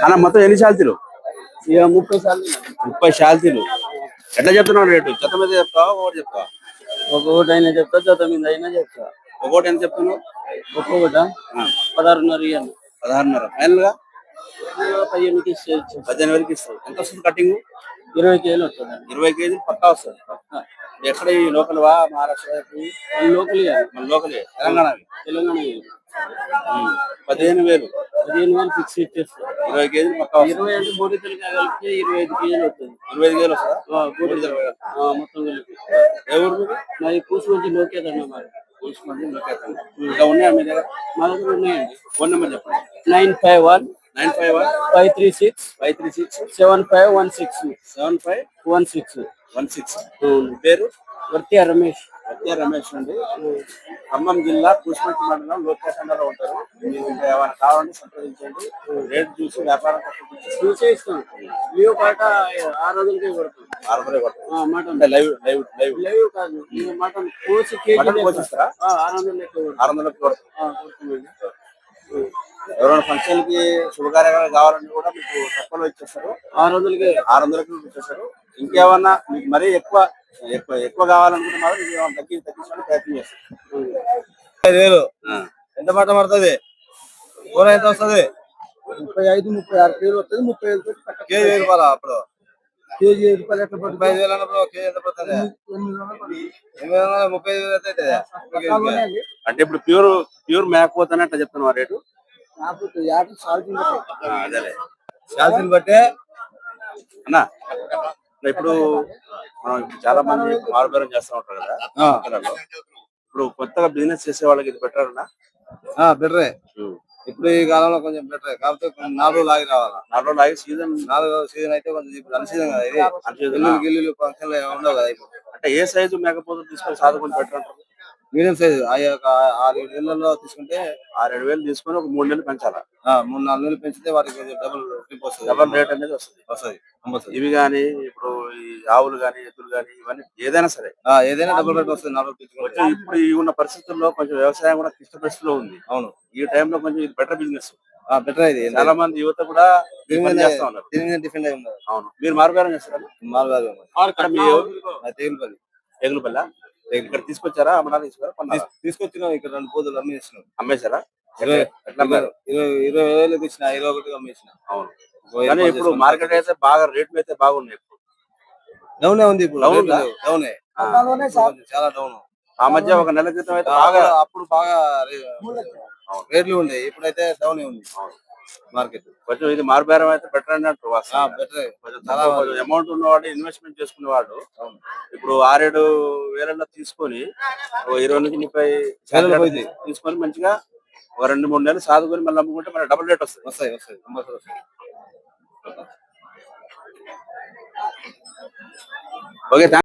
అన్న మొత్తం ఎన్ని శాల్తీలు? ఇక 30 సార్లు 30 శాల్తీలు. ఎట్లా చెప్తున్నావు రేటు? జత మీద చెప్తావా ఒకటి చెప్తావా? ఒక్కొక్కటి అయినా చెప్తా, జత మీద అయినా చెప్తా. ఒకటి ఎంత చెప్తున్నావు? ఒక్కొక్కట 16.5 ఇవ్వండి. 16.5 ఫైనల్ గా 15కి ఇచ్చేయచ్చు. 15 వరకు ఇస్తావు. ఎంత వస్తుంది కటింగ్? 20 కేజీలు వస్తుంది. 20 కేజీలు పక్కా వస్తుంది. ఎక్కడ ఈ లోకల్ వా మహారాష్ట్ర? లోకల్ మన లోకల్ తెలంగాణ. తెలంగాణ 15,000 ఫిక్స్ ఇచ్చేస్తాం. 20 కేజీలు పక్కా. 20 అంటే బోడితలు కలిపి 25 కేజీలు వస్తుంది. 25 కేజీలు వస్తుందా? మొత్తం కలిపి. ఎవరు మీరు? మరి కూసుమంది లోకేదన్న మరి. కూసుమంది లోకేదన్న. ఇంకా ఉన్నాయా మీ దగ్గర? మా దగ్గర ఉన్నాయండి. ఫోన్ నెంబర్ చెప్పండి. 951 536 7516 7516 పేరు వర్తియా రమేష్. వర్తియా రమేష్ అండి. ఖమ్మం జిల్లా కూసుమంచి మండలం లోకేషన్లో ఉంటారు. మీరు ఇంకా ఏమైనా కావాలంటే సంప్రదించండి. రేట్ చూసి వ్యాపారం చూసే ఇస్తాం. లీవ్ కాట 6 రోజులకే కొడుతుంది. 6 రోజులే కొడుతుంది. మటన్ లైవ్ కాదు, మటన్ కోసి కేజీ కోసిస్తారా? 600 లెక్క 600 కొడుతుంది. ఎవరైనా ఫంక్షన్ కి శుభకార్యాలు కావాలని కూడా మీకు తక్కువలో ఇచ్చేస్తారు. 600కి ఇచ్చేస్తారు. ఇంకేమన్నా మీకు మరీ ఎక్కువ కావాలనుకుంటే మాత్రం తగ్గించడానికి ప్రయత్నం చేస్తారు. 5,000 ఎంత మాట పడుతుంది? కూర ఎంత వస్తుంది? 35-36 కేజీలు వస్తుంది. 35 కేజీ 1000 రూపాయలు. అప్పుడు కేజీ 1000 రూపాయలు ఎట్లా పడుతుంది? 35,000 అన్నప్పుడు కేజీ ఎంత పడుతుంది? 35,000 అయితే. అంటే ఇప్పుడు ప్యూర్ మేకపోతేనే అట్లా చెప్తున్నా రేటు. అదేలే శాల్తీని బట్టే అన్న. ఇప్పుడు మనం చాలా మంది మారుబేరం చేస్తూ ఉంటారు కదా. ఇప్పుడు కొత్తగా బిజినెస్ చేసే వాళ్ళకి ఇది బెటర్ అన్నా? బెటరే. ఇప్పుడు ఈ కాలంలో కొంచెం బెటరే. కాకపోతే 4 రోజులు ఆగి రావాలి. 4 రోజులు ఆగి సీజన్ 4 సీజన్ అయితే కొంచెం ఇప్పుడు అన్ సీజన్ కదా. ఇది గిల్లు ఫంక్షన్లు ఉండవు కదా. అంటే ఏ సైజు మేకపోతే తీసుకొని సాధుకొని బెటర్ అంటారు? మీడియం సైజు 6-7 నెలల్లో తీసుకుంటే 6-7 వేలు తీసుకొని ఒక 3 నెలలు పెంచాలా? 3-4 నెలలు పెంచితే వాటికి డబుల్ రేట్ అనేది వస్తుంది. ఇవి గానీ ఇప్పుడు ఈ ఆవులు గానీ ఎద్దులు గానీ ఇవన్నీ ఏదైనా సరే ఏదైనా డబుల్ రేట్ వస్తుంది. ఇప్పుడు ఈ ఉన్న పరిస్థితుల్లో కొంచెం వ్యవసాయం కూడా క్లిష్ట పరిస్థితిలో ఉంది. అవును. ఈ టైంలో కొంచెం ఇది బెటర్ బిజినెస్. బెటర్. ఇది చాలా మంది యువత కూడా చేస్తా ఉన్నారు. డిఫెండ్ అయి ఉన్నారు. అవును. మీరు మారుబేరం చేస్తారు? తెగులుపల్లి ఇక్కడ తీసుకొచ్చారా? అమ్మడానికి తీసుకొచ్చినాం. ఇక్కడ 2 పోదులు అమ్మేశారా? 20,000 ఇచ్చిన, 21 అమ్మేసిన. అవును. కానీ ఇప్పుడు మార్కెట్ అయితే బాగా రేట్లు అయితే బాగున్నాయి. డౌనే ఉంది. ఇప్పుడు డౌనే, చాలా డౌన్. ఆ మధ్య ఒక నెల క్రితం అయితే బాగా, అప్పుడు బాగా రేట్లు ఉండేవి. ఇప్పుడైతే డౌనే ఉంది మార్కెట్. కొంచెం ఇది మారుబేరం అయితే బెటర్ అన్నట్టు. బెటర్. చాలా అమౌంట్ ఉన్నవాడు ఇన్వెస్ట్మెంట్ చేసుకునేవాడు ఇప్పుడు 6-7 వేలలో తీసుకొని 20-30 తీసుకొని మంచిగా 2-3 నెలలు సాదుకొని మళ్ళీ అమ్ముకుంటే మన డబుల్ రేట్ వస్తాయి. ఓకే.